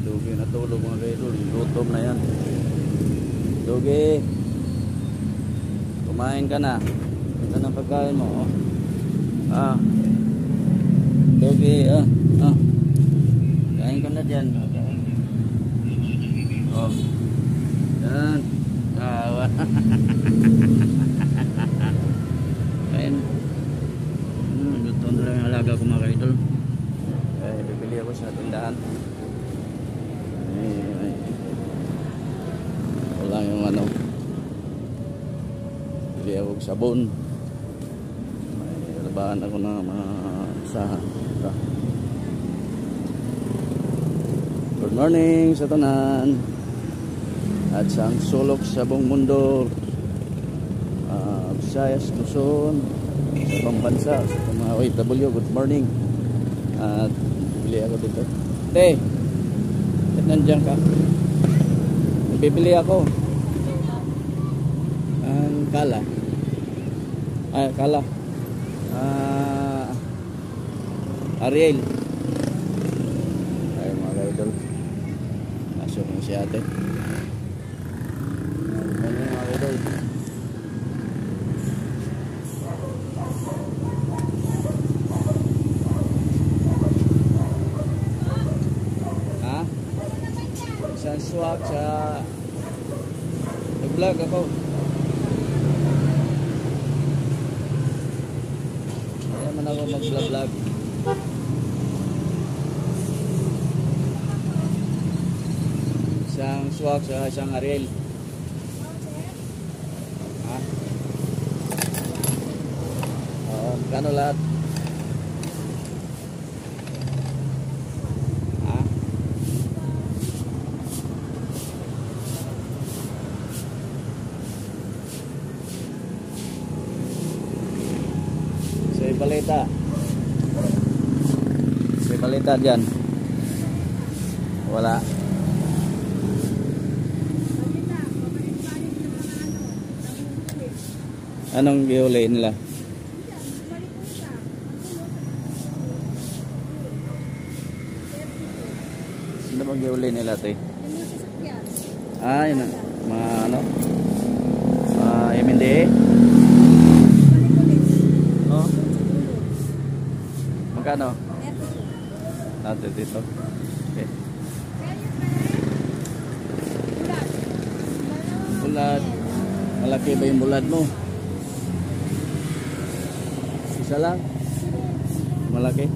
Dugi natulog mga kaidol. Gutom na yan. Dugi, kumain ka na. Ito na pagkain mo. Oh. Dugi, kain ka na dyan. Oh. Yan. Kain. Gusto na lang yung alaga ko mga kaidol. Bibili ako sa tindahan. Wala yung ano. Bili ako sabon. May labahan ako ng mga usahan. Good morning sa tanan. At sa sulok sa buong mundo. Visayas, Luzon, sa pambansa, sa mga OFW, good morning. At bili ako dito. Te, nandiyan ka. Bibili ako. Ang kala. Ay, kala. Ariel. Ay, mga idol. Pasok mo si ate. Ano mga idol? Sa swak sa nag-vlog ako. Kaya man ako mag-vlog. Isang swak sa isang Ariel. Ha? Oo, kano lahat? Balita. May balita dyan. Wala. Anong gihuli nila? Ano bang gihuli nila ito eh? Yun na. Mga ano? MNDA? Oh. Magkano? Natin dito. Okay. Bulad. Malaki ba yung bulad mo? Isa lang? Malaki?